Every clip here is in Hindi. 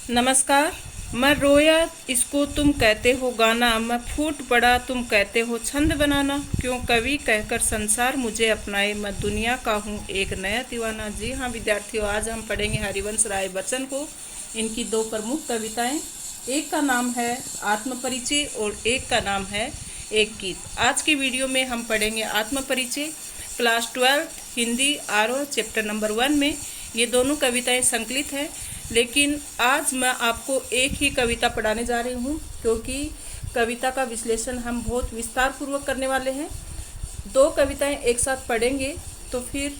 नमस्कार। मैं रोया इसको तुम कहते हो गाना, मैं फूट पड़ा तुम कहते हो छंद बनाना। क्यों कवि कहकर संसार मुझे अपनाए, मैं दुनिया का हूँ एक नया दीवाना। जी हाँ विद्यार्थियों, आज हम पढ़ेंगे हरिवंश राय बच्चन को, इनकी दो प्रमुख कविताएं। एक का नाम है आत्मपरिचय और एक का नाम है एक गीत। आज की वीडियो में हम पढ़ेंगे आत्मपरिचय, क्लास 12 हिंदी आरो चैप्टर नंबर 1 में। ये दोनों कविताएं संकलित हैं, लेकिन आज मैं आपको एक ही कविता पढ़ाने जा रही हूँ, क्योंकि कविता का विश्लेषण हम बहुत विस्तार पूर्वक करने वाले हैं। दो कविताएं एक साथ पढ़ेंगे तो फिर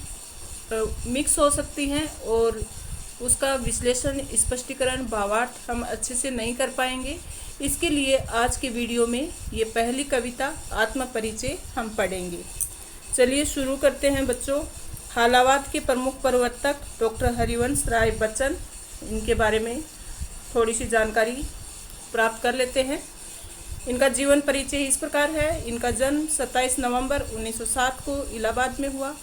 मिक्स हो सकती हैं और उसका विश्लेषण, स्पष्टीकरण, भावार्थ हम अच्छे से नहीं कर पाएंगे। इसके लिए आज के वीडियो में ये पहली कविता आत्मपरिचय हम पढ़ेंगे। चलिए शुरू करते हैं बच्चों। हालावाद के प्रमुख प्रवर्तक डॉक्टर हरिवंश राय बच्चन, इनके बारे में थोड़ी सी जानकारी प्राप्त कर लेते हैं। इनका जीवन परिचय इस प्रकार है। इनका जन्म 27 नवंबर 1907 को इलाहाबाद में हुआ।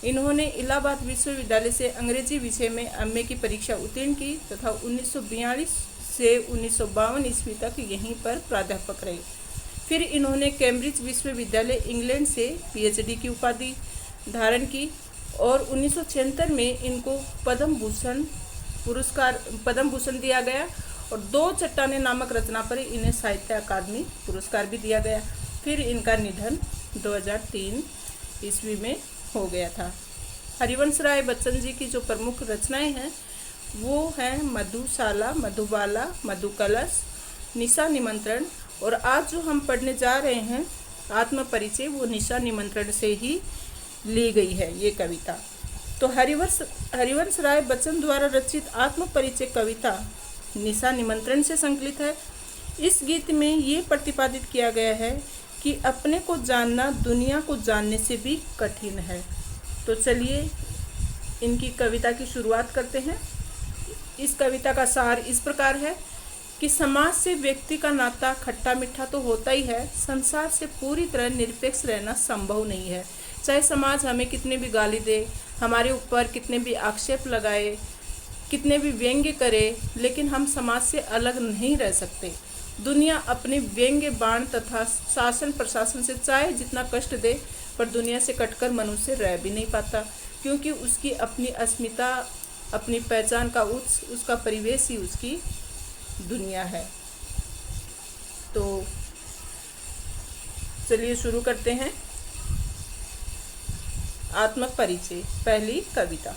इन्होंने इलाहाबाद विश्वविद्यालय से अंग्रेजी विषय में एमए की परीक्षा उत्तीर्ण की तथा 1942 से 1952 ईस्वी तक यहीं पर प्राध्यापक रहे। फिर इन्होंने कैम्ब्रिज विश्वविद्यालय इंग्लैंड से पीएचडी की उपाधि धारण की और 1976 में इनको पद्म भूषण दिया गया और 2 चट्टानें नामक रचना पर इन्हें साहित्य अकादमी पुरस्कार भी दिया गया। फिर इनका निधन 2003 ईस्वी में हो गया था। हरिवंश राय बच्चन जी की जो प्रमुख रचनाएं हैं वो हैं मधुशाला, मधुबाला, मधुकलश, निशा निमंत्रण, और आज जो हम पढ़ने जा रहे हैं आत्मपरिचय, वो निशा निमंत्रण से ही ली गई है ये कविता। तो हरिवंश राय बच्चन द्वारा रचित आत्मपरिचय कविता निशा निमंत्रण से संकलित है। इस गीत में ये प्रतिपादित किया गया है कि अपने को जानना दुनिया को जानने से भी कठिन है। तो चलिए इनकी कविता की शुरुआत करते हैं। इस कविता का सार इस प्रकार है कि समाज से व्यक्ति का नाता खट्टा मीठा तो होता ही है, संसार से पूरी तरह निरपेक्ष रहना संभव नहीं है। चाहे समाज हमें कितने भी गाली दे, हमारे ऊपर कितने भी आक्षेप लगाए, कितने भी व्यंग्य करे, लेकिन हम समाज से अलग नहीं रह सकते। दुनिया अपने व्यंग्य बाण तथा शासन प्रशासन से चाहे जितना कष्ट दे, पर दुनिया से कटकर मनुष्य रह भी नहीं पाता, क्योंकि उसकी अपनी अस्मिता, अपनी पहचान का उत्स, उसका परिवेश ही उसकी दुनिया है। तो चलिए शुरू करते हैं आत्मपरिचय, पहली कविता।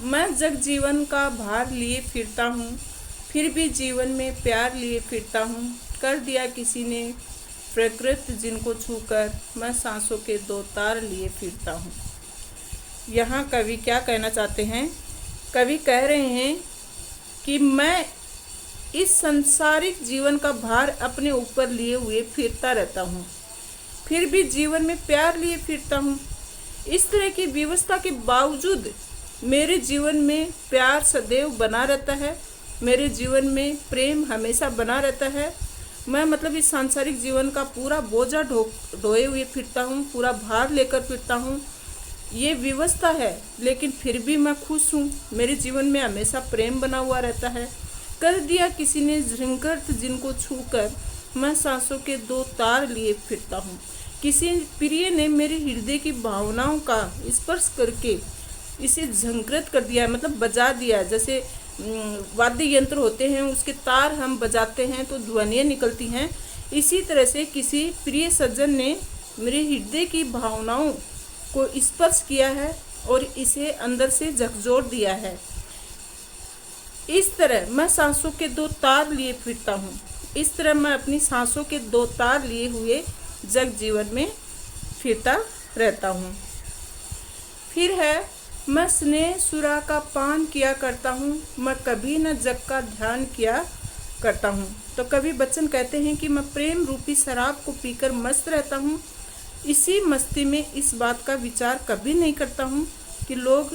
मैं जग जीवन का भार लिए फिरता हूँ, फिर भी जीवन में प्यार लिए फिरता हूँ। कर दिया किसी ने प्रकृति जिनको छूकर, मैं सांसों के 2 तार लिए फिरता हूँ। यहाँ कवि क्या कहना चाहते हैं? कवि कह रहे हैं कि मैं इस संसारिक जीवन का भार अपने ऊपर लिए हुए फिरता रहता हूँ, फिर भी जीवन में प्यार लिए फिरता हूँ। इस तरह की व्यवस्था के बावजूद मेरे जीवन में प्यार सदैव बना रहता है, मेरे जीवन में प्रेम हमेशा बना रहता है। मैं मतलब इस सांसारिक जीवन का पूरा बोझा ढोए हुए फिरता हूँ, पूरा भार लेकर फिरता हूँ। ये व्यवस्था है, लेकिन फिर भी मैं खुश हूँ, मेरे जीवन में हमेशा प्रेम बना हुआ रहता है। कर दिया किसी ने झंकृत जिनको छूकर, मैं सांसों के 2 तार लिए फिरता हूँ। किसी प्रिय ने मेरे हृदय की भावनाओं का स्पर्श करके इसे झंकृत कर दिया, मतलब बजा दिया। जैसे वाद्य यंत्र होते हैं, उसके तार हम बजाते हैं तो ध्वनियाँ निकलती हैं, इसी तरह से किसी प्रिय सज्जन ने मेरे हृदय की भावनाओं को स्पर्श किया है और इसे अंदर से झकझोर दिया है। इस तरह मैं सांसों के 2 तार लिए फिरता हूँ। इस तरह मैं अपनी सांसों के 2 तार लिए हुए जग जीवन में फिरता रहता हूँ। फिर है, मैं स्नेह सुरा का पान किया करता हूँ, मैं कभी न जग का ध्यान किया करता हूँ। तो कवि बच्चन कहते हैं कि मैं प्रेम रूपी शराब को पीकर मस्त रहता हूँ, इसी मस्ती में इस बात का विचार कभी नहीं करता हूँ कि लोग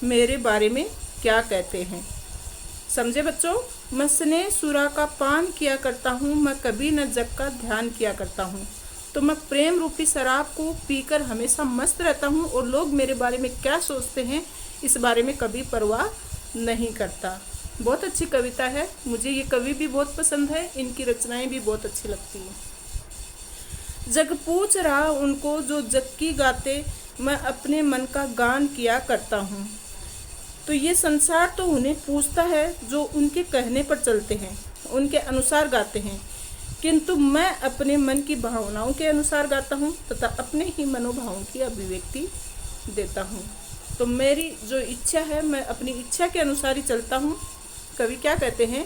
मेरे बारे में क्या कहते हैं। समझे बच्चों? मैं स्नेह सुरा का पान किया करता हूँ, मैं कभी न जग का ध्यान किया करता हूँ। तो मैं प्रेम रूपी शराब को पीकर हमेशा मस्त रहता हूँ और लोग मेरे बारे में क्या सोचते हैं इस बारे में कभी परवाह नहीं करता। बहुत अच्छी कविता है, मुझे ये कवि भी बहुत पसंद है, इनकी रचनाएं भी बहुत अच्छी लगती हैं। जग पूछ रहा उनको जो जग की गाते, मैं अपने मन का गान किया करता हूँ। तो ये संसार तो उन्हें पूछता है जो उनके कहने पर चलते हैं, उनके अनुसार गाते हैं, किंतु मैं अपने मन की भावनाओं के अनुसार गाता हूँ तथा अपने ही मनोभावों की अभिव्यक्ति देता हूँ। तो मेरी जो इच्छा है, मैं अपनी इच्छा के अनुसार ही चलता हूँ। कवि क्या कहते हैं,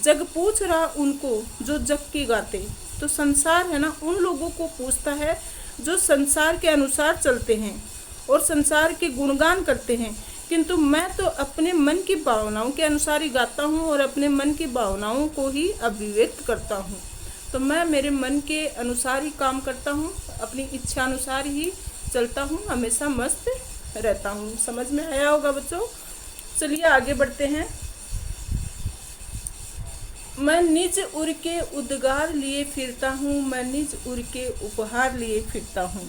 जग पूछ रहा उनको जो जग की गाते। तो संसार है ना, उन लोगों को पूछता है जो संसार के अनुसार चलते हैं और संसार के गुणगान करते हैं, किंतु मैं तो अपने मन की भावनाओं के अनुसार ही गाता हूँ और अपने मन की भावनाओं को ही अभिव्यक्त करता हूँ। तो मैं मेरे मन के अनुसार ही काम करता हूँ, अपनी इच्छा अनुसार ही चलता हूँ, हमेशा मस्त रहता हूँ। समझ में आया होगा बच्चों। चलिए आगे बढ़ते हैं। मैं निज उर के उद्गार लिए फिरता हूँ, मैं निज उर के उपहार लिए फिरता हूँ।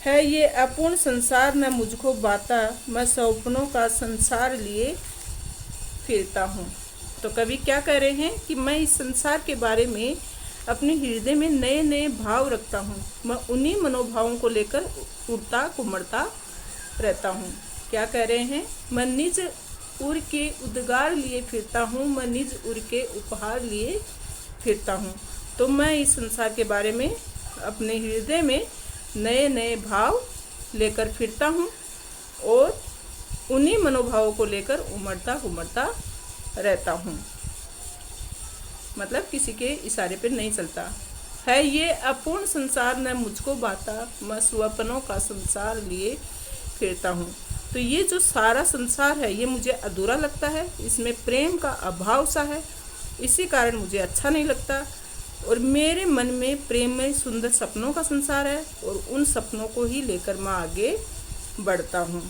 है ये अपूर्ण संसार न मुझको बाता, मैं सपनों का संसार लिए फिरता हूँ। तो कवि क्या कह रहे हैं कि मैं इस संसार के बारे में अपने हृदय में नए नए भाव रखता हूँ, मैं उन्हीं मनोभावों को लेकर उड़ता कुमड़ता रहता हूँ। क्या कह रहे हैं, मैं निज उर के उद्गार लिए फिरता हूँ, मैं निज उर के उपहार लिए फिरता हूँ। तो मैं इस संसार के बारे में अपने हृदय में नए नए भाव लेकर फिरता हूँ और उन्हीं मनोभावों को लेकर उमड़ता घुमड़ता रहता हूँ। मतलब किसी के इशारे पर नहीं चलता। है ये अपूर्ण संसार न मुझको बाता, मैं स्वप्नों का संसार लिए फिरता हूँ। तो ये जो सारा संसार है ये मुझे अधूरा लगता है, इसमें प्रेम का अभाव सा है, इसी कारण मुझे अच्छा नहीं लगता। और मेरे मन में प्रेम में सुंदर सपनों का संसार है और उन सपनों को ही लेकर मैं आगे बढ़ता हूँ।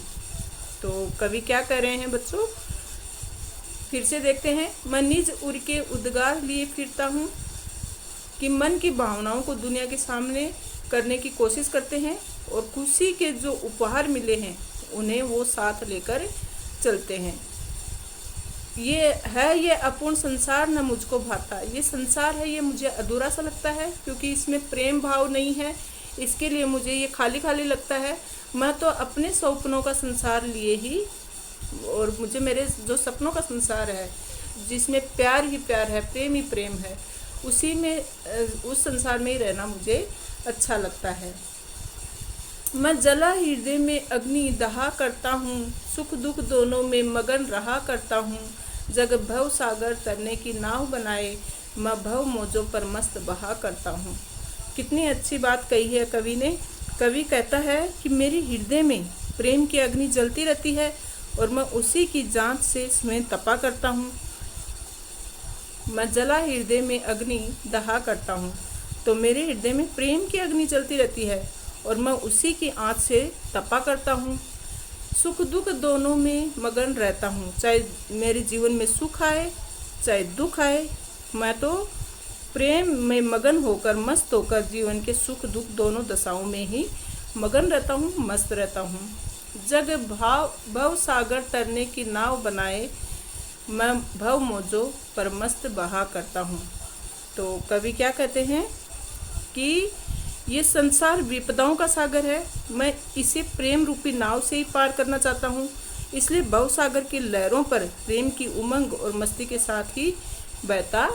तो कवि क्या कह रहे हैं बच्चों, फिर से देखते हैं। मैं निज उर के उद्गार लिए फिरता हूँ कि मन की भावनाओं को दुनिया के सामने करने की कोशिश करते हैं और खुशी के जो उपहार मिले हैं उन्हें वो साथ लेकर चलते हैं। ये अपूर्ण संसार न मुझको भाता, ये संसार है ये मुझे अधूरा सा लगता है क्योंकि इसमें प्रेम भाव नहीं है, इसके लिए मुझे ये खाली खाली लगता है। मैं तो अपने सपनों का संसार लिए ही, और मुझे मेरे जो सपनों का संसार है जिसमें प्यार ही प्यार है, प्रेम ही प्रेम है, उसी में उस संसार में ही रहना मुझे अच्छा लगता है। मैं जला हृदय में अग्नि दहा करता हूँ, सुख दुख दोनों में मगन रहा करता हूँ। जग भव सागर तरने की नाव बनाए, मैं भव मौजों पर मस्त बहा करता हूँ। कितनी अच्छी बात कही है कवि ने। कवि कहता है कि मेरे हृदय में प्रेम की अग्नि जलती रहती है और मैं उसी की जांच से स्वयं तपा करता हूँ। मैं जला हृदय में अग्नि दहा करता हूँ, तो मेरे हृदय में प्रेम की अग्नि जलती रहती है और मैं उसी की आँच से तपा करता हूँ। सुख दुख दोनों में मगन रहता हूँ, चाहे मेरे जीवन में सुख आए चाहे दुख आए, मैं तो प्रेम में मगन होकर मस्त होकर जीवन के सुख दुख दोनों दशाओं में ही मगन रहता हूँ, मस्त रहता हूँ। जग भव सागर तरने की नाव बनाए, मैं भव मौजों पर मस्त बहा करता हूँ। तो कवि क्या कहते हैं कि ये संसार विपदाओं का सागर है, मैं इसे प्रेम रूपी नाव से ही पार करना चाहता हूँ, इसलिए भव सागर की लहरों पर प्रेम की उमंग और मस्ती के साथ ही बहता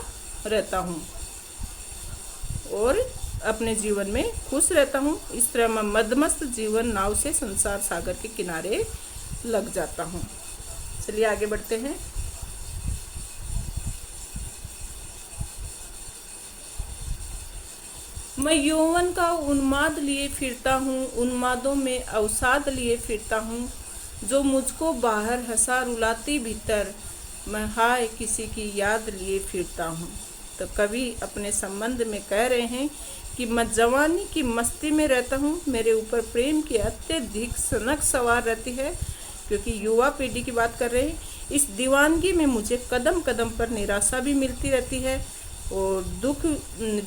रहता हूँ और अपने जीवन में खुश रहता हूँ। इस तरह मैं मदमस्त जीवन नाव से संसार सागर के किनारे लग जाता हूँ। चलिए आगे बढ़ते हैं। मैं यौवन का उन्माद लिए फिरता हूँ, उन्मादों में अवसाद लिए फिरता हूँ। जो मुझको बाहर हंसा रुलाती भीतर, मैं हाय किसी की याद लिए फिरता हूँ। तो कवि अपने संबंध में कह रहे हैं कि मैं जवानी की मस्ती में रहता हूँ, मेरे ऊपर प्रेम की अत्यधिक सनक सवार रहती है, क्योंकि युवा पीढ़ी की बात कर रहे हैं। इस दीवानगी में मुझे कदम कदम पर निराशा भी मिलती रहती है और दुख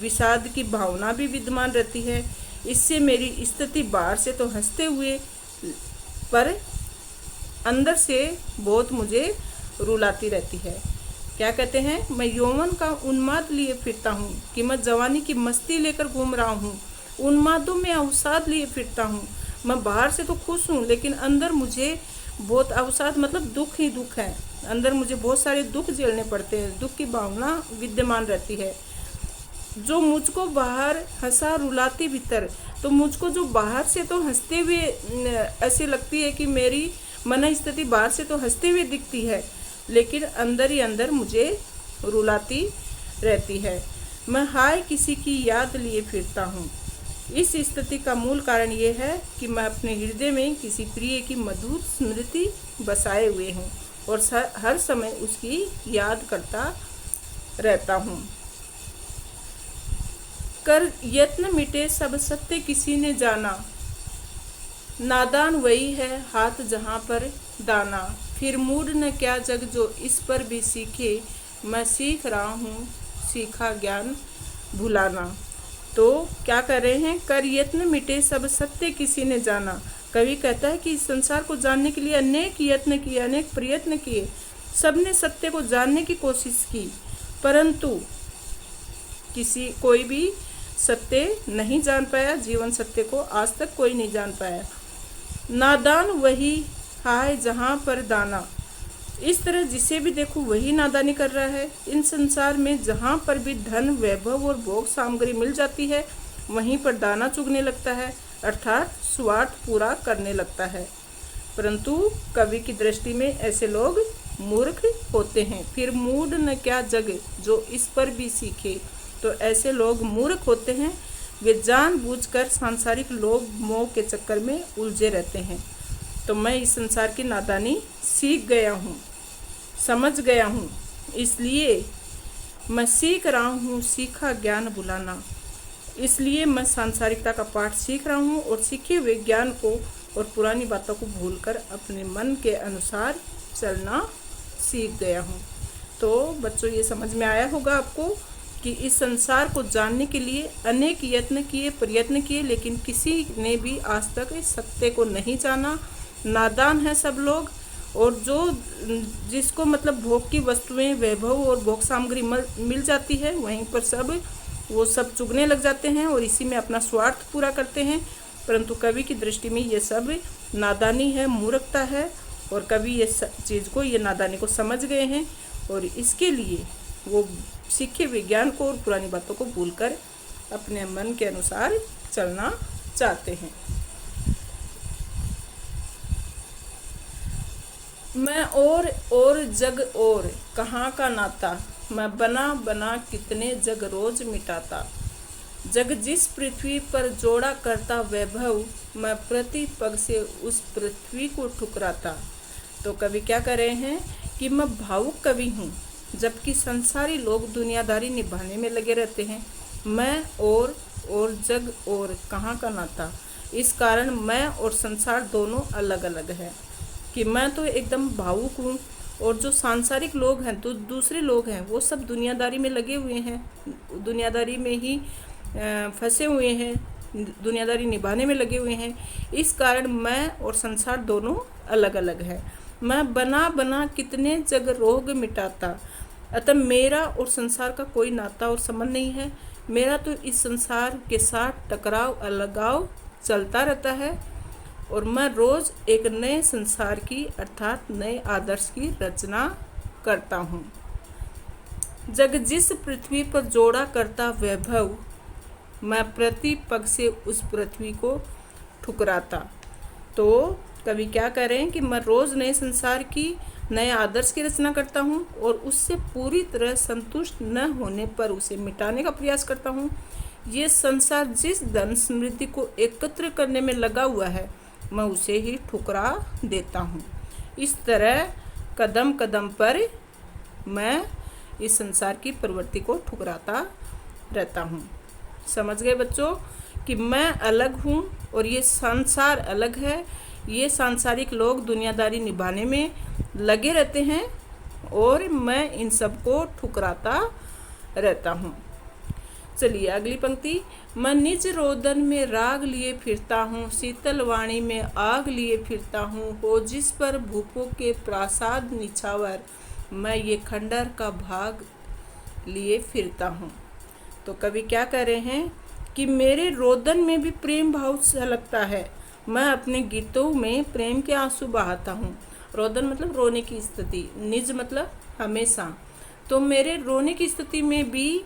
विषाद की भावना भी विद्यमान रहती है। इससे मेरी स्थिति बाहर से तो हंसते हुए पर अंदर से बहुत मुझे रुलाती रहती है। क्या कहते हैं, मैं यौवन का उन्माद लिए फिरता हूँ, कि मैं जवानी की मस्ती लेकर घूम रहा हूँ, उन्मादों में अवसाद लिए फिरता हूँ। मैं बाहर से तो खुश हूँ, लेकिन अंदर मुझे बहुत अवसाद मतलब दुख ही दुख है। अंदर मुझे बहुत सारे दुख झेलने पड़ते हैं, दुख की भावना विद्यमान रहती है। जो मुझको बाहर हंसा रुलाती भीतर, तो मुझको जो बाहर से तो हंसते हुए ऐसे लगती है कि मेरी मन स्थिति बाहर से तो हंसते हुए दिखती है, लेकिन अंदर ही अंदर मुझे रुलाती रहती है। मैं हाय किसी की याद लिए फिरता हूँ। इस स्थिति का मूल कारण ये है कि मैं अपने हृदय में किसी प्रिय की मधुर स्मृति बसाए हुए हूँ और हर समय उसकी याद करता रहता हूँ। कर यत्न मिटे सब सत्य किसी ने जाना, नादान वही है हाथ जहाँ पर दाना। फिर मूड न क्या जग जो इस पर भी सीखे, मैं सीख रहा हूँ सीखा ज्ञान भुलाना। तो क्या कर रहे हैं, कर यत्न मिटे सब सत्य किसी ने जाना। कवि कहता है कि इस संसार को जानने के लिए अनेक यत्न किए, अनेक प्रयत्न किए, सबने सत्य को जानने की कोशिश की, परंतु कोई भी सत्य नहीं जान पाया। जीवन सत्य को आज तक कोई नहीं जान पाया। नादान वही हाय जहाँ पर दाना। इस तरह जिसे भी देखो वही नादानी कर रहा है। इन संसार में जहाँ पर भी धन वैभव और भोग सामग्री मिल जाती है, वहीं पर दाना चुगने लगता है, अर्थात स्वार्थ पूरा करने लगता है। परंतु कवि की दृष्टि में ऐसे लोग मूर्ख होते हैं। फिर मूड न क्या जग जो इस पर भी सीखे। तो ऐसे लोग मूर्ख होते हैं, वे जानबूझकर सांसारिक लोभ मोह के चक्कर में उलझे रहते हैं। तो मैं इस संसार की नादानी सीख गया हूँ, समझ गया हूँ, इसलिए मैं सीख रहा हूँ सीखा ज्ञान भुलाना। इसलिए मैं सांसारिकता का पाठ सीख रहा हूँ और सीखे हुए ज्ञान को और पुरानी बातों को भूलकर अपने मन के अनुसार चलना सीख गया हूँ। तो बच्चों, ये समझ में आया होगा आपको कि इस संसार को जानने के लिए अनेक यत्न किए, प्रयत्न किए, लेकिन किसी ने भी आज तक इस सत्य को नहीं जाना। नादान है सब लोग, और जिसको मतलब भोग की वस्तुएं, वैभव और भोग सामग्री मिल जाती है, वहीं पर वो सब चुगने लग जाते हैं और इसी में अपना स्वार्थ पूरा करते हैं। परंतु कवि की दृष्टि में ये सब नादानी है, मूर्खता है, और कवि ये नादानी को समझ गए हैं और इसके लिए वो सीखे हुए ज्ञान को और पुरानी बातों को भूलकर अपने मन के अनुसार चलना चाहते हैं। मैं और जग और कहाँ का नाता, मैं बना बना कितने जग रोज मिटाता। जग जिस पृथ्वी पर जोड़ा करता वैभव, मैं प्रति पग से उस पृथ्वी को ठुकराता। तो कवि क्या कर रहे हैं कि मैं भावुक कवि हूँ, जबकि संसारी लोग दुनियादारी निभाने में लगे रहते हैं। मैं और जग और कहाँ का नाता। इस कारण मैं और संसार दोनों अलग अलग है, कि मैं तो एकदम भावुक हूँ और जो सांसारिक लोग हैं, तो दूसरे लोग हैं, वो सब दुनियादारी में लगे हुए हैं, दुनियादारी में ही फंसे हुए हैं, दुनियादारी निभाने में लगे हुए हैं। इस कारण मैं और संसार दोनों अलग अलग है। मैं बना बना कितने जग रोग मिटाता। अतः मेरा और संसार का कोई नाता और संबंध नहीं है। मेरा तो इस संसार के साथ टकराव अलगाव चलता रहता है और मैं रोज एक नए संसार की अर्थात नए आदर्श की रचना करता हूँ। जग जिस पृथ्वी पर जोड़ा करता वैभव, मैं प्रति पग से उस पृथ्वी को ठुकराता। तो कवि क्या कह रहे हैं कि मैं रोज नए संसार की, नए आदर्श की रचना करता हूँ और उससे पूरी तरह संतुष्ट न होने पर उसे मिटाने का प्रयास करता हूँ। ये संसार जिस धन समृद्धि को एकत्र करने में लगा हुआ है, मैं उसे ही ठुकरा देता हूँ। इस तरह कदम कदम पर मैं इस संसार की प्रवृत्ति को ठुकराता रहता हूँ। समझ गए बच्चों कि मैं अलग हूँ और ये संसार अलग है। ये सांसारिक लोग दुनियादारी निभाने में लगे रहते हैं और मैं इन सब को ठुकराता रहता हूँ। चलिए अगली पंक्ति। मैं निज रोदन में राग लिए फिरता हूँ, शीतल वाणी में आग लिए फिरता हूँ, हो जिस पर भूपों के प्रासाद निछावर, मैं ये खंडर का भाग लिए फिरता हूँ। तो कवि क्या कह रहे हैं कि मेरे रोदन में भी प्रेम भाव छलकता है, मैं अपने गीतों में प्रेम के आंसू बहाता हूँ। रोदन मतलब रोने की स्थिति, निज मतलब हमेशा। तो मेरे रोने की स्थिति में भी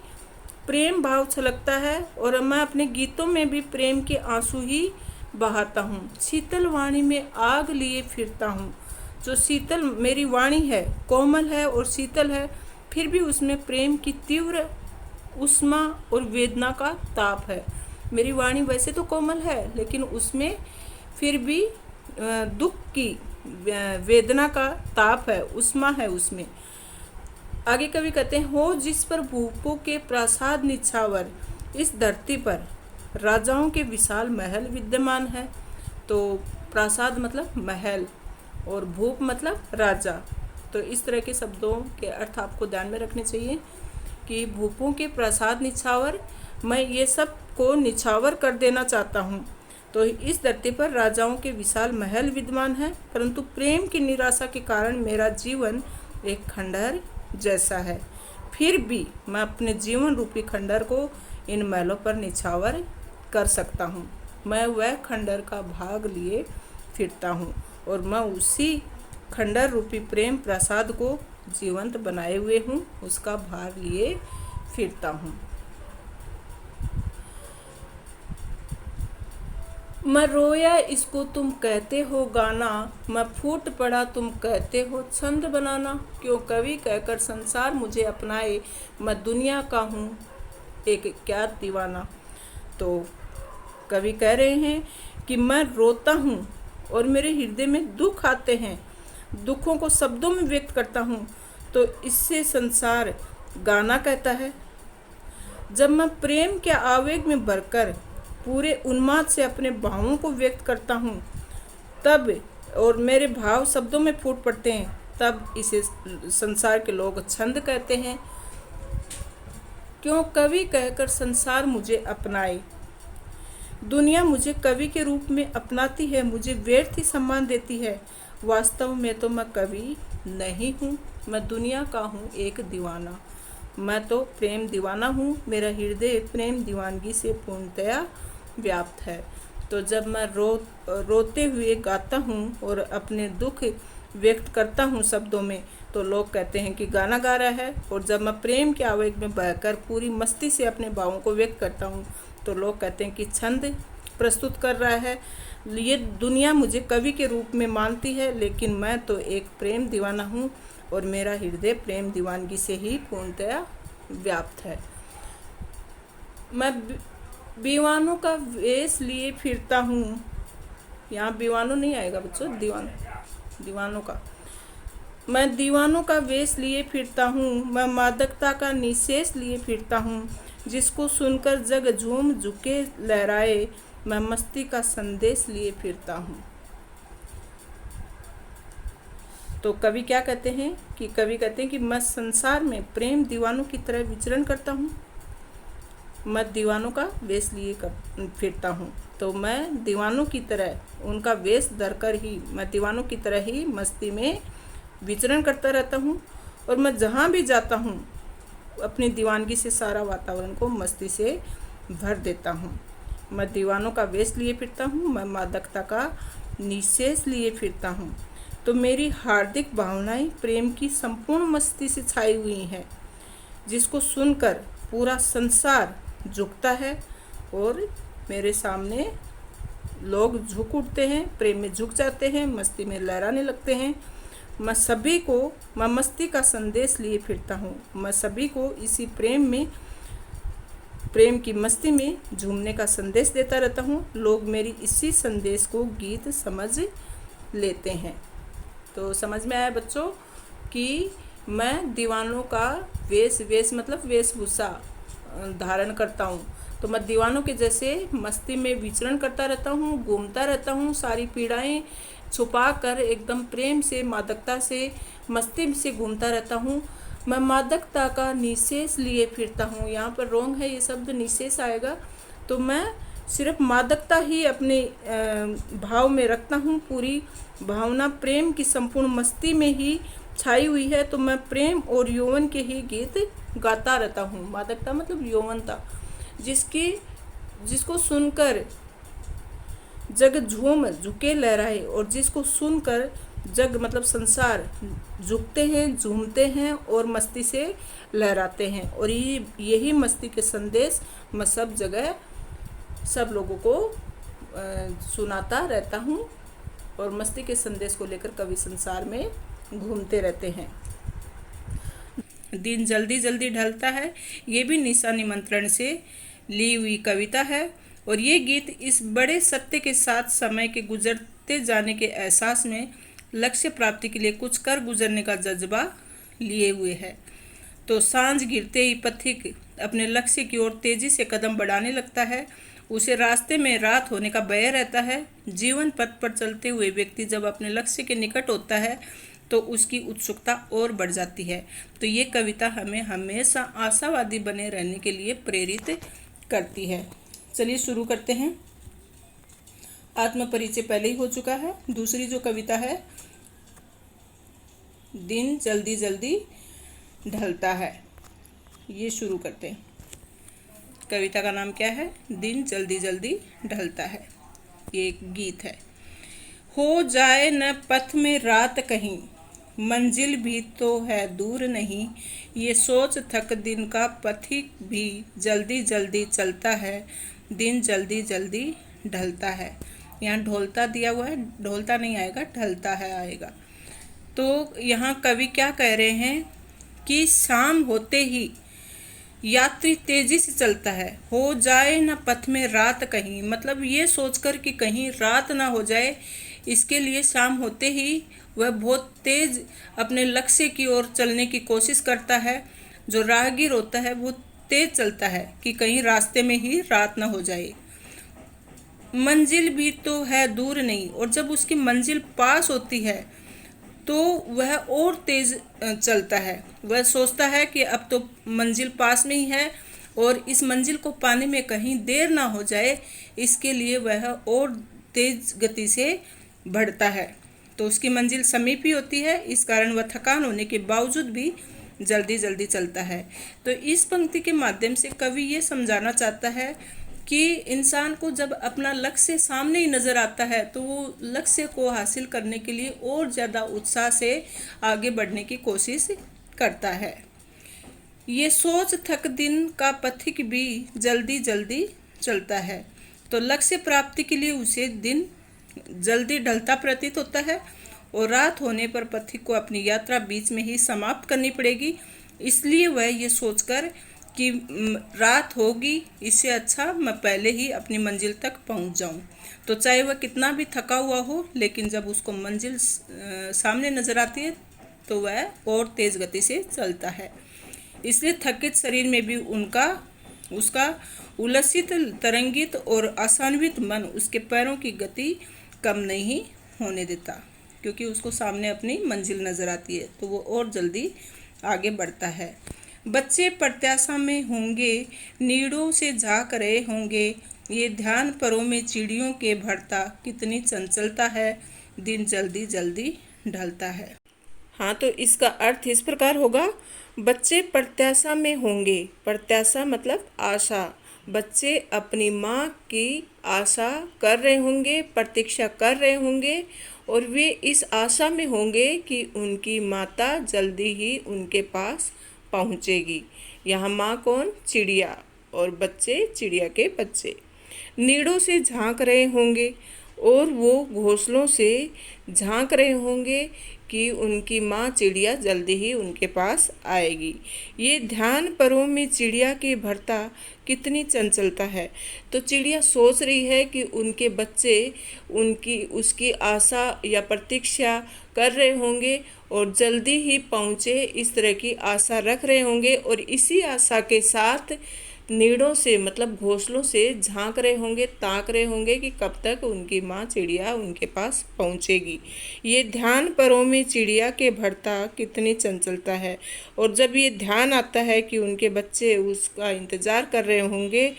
प्रेम भाव छलकता है और मैं अपने गीतों में भी प्रेम के आंसू ही बहाता हूँ। शीतल वाणी में आग लिए फिरता हूँ, जो शीतल मेरी वाणी है कोमल है और शीतल है, फिर भी उसमें प्रेम की तीव्र उष्मा और वेदना का ताप है। मेरी वाणी वैसे तो कोमल है लेकिन उसमें फिर भी दुख की वेदना का ताप है, उष्मा है उसमें। आगे कवि कहते हैं, हो जिस पर भूपों के प्रासाद निछावर, इस धरती पर राजाओं के विशाल महल विद्यमान है। तो प्रासाद मतलब महल और भूप मतलब राजा। तो इस तरह के शब्दों के अर्थ आपको ध्यान में रखने चाहिए कि भूपों के प्रासाद निछावर, मैं ये सब को निछावर कर देना चाहता हूँ। तो इस धरती पर राजाओं के विशाल महल विद्यमान है, परंतु प्रेम की निराशा के कारण मेरा जीवन एक खंडहर जैसा है। फिर भी मैं अपने जीवन रूपी खंडहर को इन महलों पर निछावर कर सकता हूँ। मैं वह खंडहर का भाग लिए फिरता हूँ और मैं उसी खंडहर रूपी प्रेम प्रसाद को जीवंत बनाए हुए हूँ, उसका भार लिए फिरता हूँ। मैं रोया इसको तुम कहते हो गाना, मैं फूट पड़ा तुम कहते हो छंद बनाना, क्यों कवि कहकर संसार मुझे अपनाए, मैं दुनिया का हूँ एक क्या दीवाना। तो कवि कह रहे हैं कि मैं रोता हूँ और मेरे हृदय में दुख आते हैं, दुखों को शब्दों में व्यक्त करता हूँ, तो इससे संसार गाना कहता है। जब मैं प्रेम के आवेग में भरकर पूरे उन्माद से अपने भावों को व्यक्त करता हूँ तब, और मेरे भाव शब्दों में फूट पड़ते हैं, तब इसे संसार के लोग छंद कहते हैं। क्यों कवि कहकर संसार मुझे अपनाए, दुनिया मुझे कवि के रूप में अपनाती है, मुझे व्यर्थ ही सम्मान देती है, वास्तव में तो मैं कवि नहीं हूँ, मैं दुनिया का हूँ एक दीवाना। मैं तो प्रेम दीवाना हूँ, मेरा हृदय प्रेम दीवानगी से पूर्णतया व्याप्त है। तो जब मैं रोते हुए गाता हूँ और अपने दुख व्यक्त करता हूँ शब्दों में, तो लोग कहते हैं कि गाना गा रहा है, और जब मैं प्रेम के आवेग में बहकर पूरी मस्ती से अपने भावों को व्यक्त करता हूँ, तो लोग कहते हैं कि छंद प्रस्तुत कर रहा है। ये दुनिया मुझे कवि के रूप में मानती है, लेकिन मैं तो एक प्रेम दीवाना हूँ और मेरा हृदय प्रेम दीवानगी से ही पूर्णतया व्याप्त है। मैं दीवानों का वेश लिए फिरता हूँ, यहाँ दीवानों नहीं आएगा बच्चों, दीवानों का। मैं दीवानों का वेश लिए फिरता हूँ, मैं मादकता का निशेष लिए फिरता हूँ, जिसको सुनकर जग झूम झुके लहराए, मैं मस्ती का संदेश लिए फिरता हूँ। तो कवि क्या कहते हैं कि कवि कहते हैं कि मैं संसार में प्रेम दीवानों की तरह विचरण करता हूँ, मैं दीवानों का वेश लिए फिरता हूँ। तो मैं दीवानों की तरह उनका वेश धरकर ही, मैं दीवानों की तरह ही मस्ती में विचरण करता रहता हूँ, और मैं जहाँ भी जाता हूँ अपनी दीवानगी से सारा वातावरण को मस्ती से भर देता हूँ। मैं दीवानों का वेश लिए फिरता हूँ, मैं मादकता का निशेष लिए फिरता हूँ। तो मेरी हार्दिक भावनाएं प्रेम की संपूर्ण मस्ती से छाई हुई हैं, जिसको सुनकर पूरा संसार झुकता है और मेरे सामने लोग झुक उठते हैं, प्रेम में झुक जाते हैं, मस्ती में लहराने लगते हैं। मैं सभी को, मैं मस्ती का संदेश लिए फिरता हूँ, मैं सभी को इसी प्रेम में, प्रेम की मस्ती में झूमने का संदेश देता रहता हूँ। लोग मेरी इसी संदेश को गीत समझ लेते हैं। तो समझ में आया बच्चों कि मैं दीवानों का वेश मतलब वेशभूषा धारण करता हूँ। तो मैं दीवानों के जैसे मस्ती में विचरण करता रहता हूँ, घूमता रहता हूँ, सारी पीड़ाएं छुपा कर एकदम प्रेम से, मादकता से, मस्ती से घूमता रहता हूँ। मैं मादकता का निशेष लिए फिरता हूँ। यहाँ पर रोंग है, ये शब्द निशेष आएगा। तो मैं सिर्फ मादकता ही अपने भाव में रखता हूँ। पूरी भावना प्रेम की संपूर्ण मस्ती में ही छाई हुई है। तो मैं प्रेम और यौवन के ही गीत गाता रहता हूँ। मादकता मतलब यौवनता, जिसको सुनकर जग झूम झुके लहराए, और जिसको सुनकर जग मतलब संसार झुकते हैं, झूमते हैं और मस्ती से लहराते हैं। और यही मस्ती के संदेश मैं सब जगह सब लोगों को सुनाता रहता हूँ। और मस्ती के संदेश को लेकर कवि संसार में घूमते रहते हैं। दिन जल्दी जल्दी ढलता है, ये भी निशा निमंत्रण से ली हुई कविता है। और ये गीत इस बड़े सत्य के साथ समय के गुजरते जाने के एहसास में लक्ष्य प्राप्ति के लिए कुछ कर गुजरने का जज्बा लिए हुए है। तो सांझ गिरते ही पथिक अपने लक्ष्य की ओर तेजी से कदम बढ़ाने लगता है। उसे रास्ते में रात होने का भय रहता है। जीवन पथ पर चलते हुए व्यक्ति जब अपने लक्ष्य के निकट होता है तो उसकी उत्सुकता और बढ़ जाती है। तो ये कविता हमें हमेशा आशावादी बने रहने के लिए प्रेरित करती है। चलिए शुरू करते हैं। आत्म परिचय पहले ही हो चुका है। दूसरी जो कविता है, दिन जल्दी जल्दी ढलता है, ये शुरू करते हैं। कविता का नाम क्या है? दिन जल्दी जल्दी ढलता है। ये एक गीत है। हो जाए न पथ में रात कहीं, मंजिल भी तो है दूर नहीं, ये सोच थक दिन का पथिक भी जल्दी जल्दी चलता है, दिन जल्दी जल्दी ढलता है। यहाँ ढोलता दिया हुआ है, ढोलता नहीं आएगा, ढलता है आएगा। तो यहाँ कवि क्या कह रहे हैं कि शाम होते ही यात्री तेजी से चलता है। हो जाए न पथ में रात कहीं, मतलब ये सोचकर कि कहीं रात ना हो जाए, इसके लिए शाम होते ही वह बहुत तेज अपने लक्ष्य की ओर चलने की कोशिश करता है। जो राहगीर होता है वो तेज चलता है कि कहीं रास्ते में ही रात ना हो जाए। मंजिल भी तो है दूर नहीं, और जब उसकी मंजिल पास होती है तो वह और तेज चलता है। वह सोचता है कि अब तो मंजिल पास में ही है और इस मंजिल को पाने में कहीं देर ना हो जाए, इसके लिए वह और तेज गति से बढ़ता है। तो उसकी मंजिल समीप ही होती है, इस कारण वह थकान होने के बावजूद भी जल्दी जल्दी चलता है। तो इस पंक्ति के माध्यम से कवि ये समझाना चाहता है कि इंसान को जब अपना लक्ष्य सामने ही नज़र आता है तो वो लक्ष्य को हासिल करने के लिए और ज़्यादा उत्साह से आगे बढ़ने की कोशिश करता है। ये सोच थक दिन का पथिक भी जल्दी जल्दी चलता है। तो लक्ष्य प्राप्ति के लिए उसे दिन जल्दी ढलता प्रतीत होता है और रात होने पर पथिक को अपनी यात्रा बीच में ही समाप्त करनी पड़ेगी। इसलिए वह ये सोचकर कि रात होगी, इससे अच्छा मैं पहले ही अपनी मंजिल तक पहुंच जाऊं। तो चाहे वह कितना भी थका हुआ हो, लेकिन जब उसको मंजिल सामने नज़र आती है तो वह और तेज़ गति से चलता है। इसलिए थकित शरीर में भी उसका उल्लसित, तरंगित और आशान्वित मन उसके पैरों की गति कम नहीं होने देता, क्योंकि उसको सामने अपनी मंजिल नज़र आती है तो वो और जल्दी आगे बढ़ता है। बच्चे प्रत्याशा में होंगे, नीड़ों से झाँक रहे होंगे, ये ध्यान परों में चिड़ियों के भरता, कितनी चंचलता है, दिन जल्दी जल्दी ढलता है। हाँ, तो इसका अर्थ इस प्रकार होगा, बच्चे प्रत्याशा में होंगे। प्रत्याशा मतलब आशा। बच्चे अपनी माँ की आशा कर रहे होंगे, प्रतीक्षा कर रहे होंगे, और वे इस आशा में होंगे कि उनकी माता जल्दी ही उनके पास पहुँचेगी। यहाँ माँ कौन? चिड़िया, और बच्चे चिड़िया के बच्चे। नीड़ों से झांक रहे होंगे, और वो घोंसलों से झांक रहे होंगे कि उनकी माँ चिड़िया जल्दी ही उनके पास आएगी। ये ध्यान परों में चिड़िया के भरता, कितनी चंचलता है। तो चिड़िया सोच रही है कि उनके बच्चे उसकी आशा या प्रतीक्षा कर रहे होंगे और जल्दी ही पहुँचे, इस तरह की आशा रख रहे होंगे। और इसी आशा के साथ नीड़ों से मतलब घोंसलों से झांक रहे होंगे, ताक रहे होंगे कि कब तक उनकी माँ चिड़िया उनके पास पहुँचेगी। ये ध्यान परों में चिड़िया के भरता कितनी चंचलता है। और जब ये ध्यान आता है कि उनके बच्चे उसका इंतज़ार कर रहे होंगे,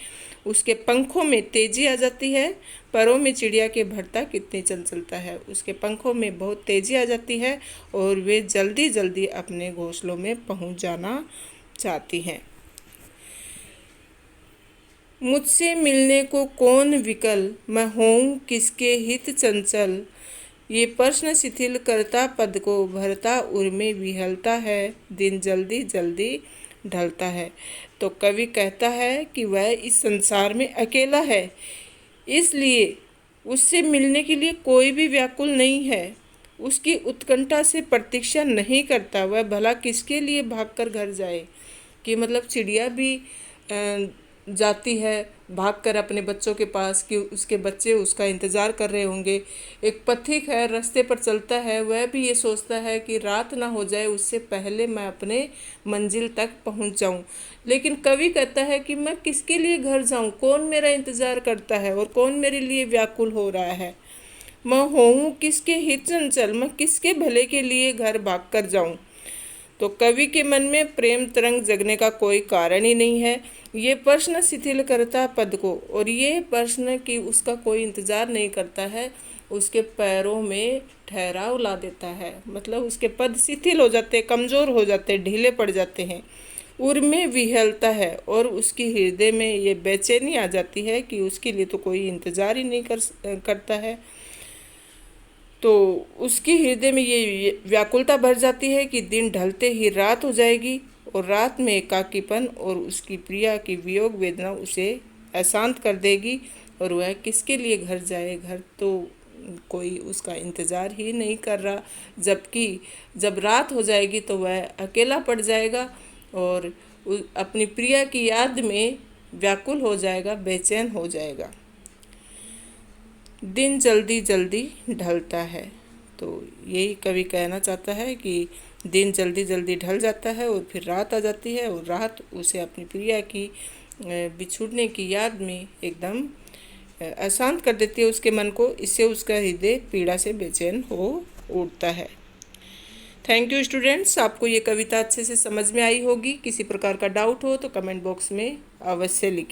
उसके पंखों में तेज़ी आ जाती है। परों में चिड़िया के भरता कितनी चंचलता है, उसके पंखों में बहुत तेज़ी आ जाती है और वे जल्दी जल्दी अपने घोंसलों में पहुंच जाना चाहती हैं। मुझसे मिलने को कौन विकल, मैं होऊं किसके हित चंचल। ये प्रश्न शिथिल करता पद को, भरता उर में विहलता है, दिन जल्दी जल्दी ढलता है। तो कवि कहता है कि वह इस संसार में अकेला है, इसलिए उससे मिलने के लिए कोई भी व्याकुल नहीं है, उसकी उत्कंठा से प्रतीक्षा नहीं करता। वह भला किसके लिए भागकर घर जाए। कि मतलब चिड़िया भी जाती है भागकर अपने बच्चों के पास कि उसके बच्चे उसका इंतज़ार कर रहे होंगे। एक पथिक है, रास्ते पर चलता है, वह भी ये सोचता है कि रात ना हो जाए, उससे पहले मैं अपने मंजिल तक पहुंच जाऊं। लेकिन कवि कहता है कि मैं किसके लिए घर जाऊं, कौन मेरा इंतज़ार करता है और कौन मेरे लिए व्याकुल हो रहा है। मैं होऊं किसके हित चंचल, मैं किसके भले के लिए घर भाग कर जाऊं। तो कवि के मन में प्रेम तरंग जगने का कोई कारण ही नहीं है। ये प्रश्न शिथिल करता पद को, और ये प्रश्न कि उसका कोई इंतज़ार नहीं करता है, उसके पैरों में ठहराव ला देता है। मतलब उसके पद शिथिल हो जाते, कमज़ोर हो जाते, ढीले पड़ जाते हैं। उर में विहलता है और उसकी हृदय में ये बेचैनी आ जाती है कि उसके लिए तो कोई इंतज़ार ही नहीं करता है। तो उसकी हृदय में ये व्याकुलता भर जाती है कि दिन ढलते ही रात हो जाएगी, और रात में एकाकीपन और उसकी प्रिया की वियोग वेदना उसे अशांत कर देगी, और वह किसके लिए घर जाए। घर तो कोई उसका इंतज़ार ही नहीं कर रहा। जबकि जब रात हो जाएगी तो वह अकेला पड़ जाएगा और अपनी प्रिया की याद में व्याकुल हो जाएगा, बेचैन हो जाएगा। दिन जल्दी जल्दी ढलता है। तो यही कवि कहना चाहता है कि दिन जल्दी जल्दी ढल जाता है और फिर रात आ जाती है, और रात उसे अपनी प्रिया की बिछुड़ने की याद में एकदम अशांत कर देती है उसके मन को। इससे उसका हृदय पीड़ा से बेचैन हो उठता है। थैंक यू स्टूडेंट्स, आपको ये कविता अच्छे से समझ में आई होगी। किसी प्रकार का डाउट हो तो कमेंट बॉक्स में अवश्य लिखें।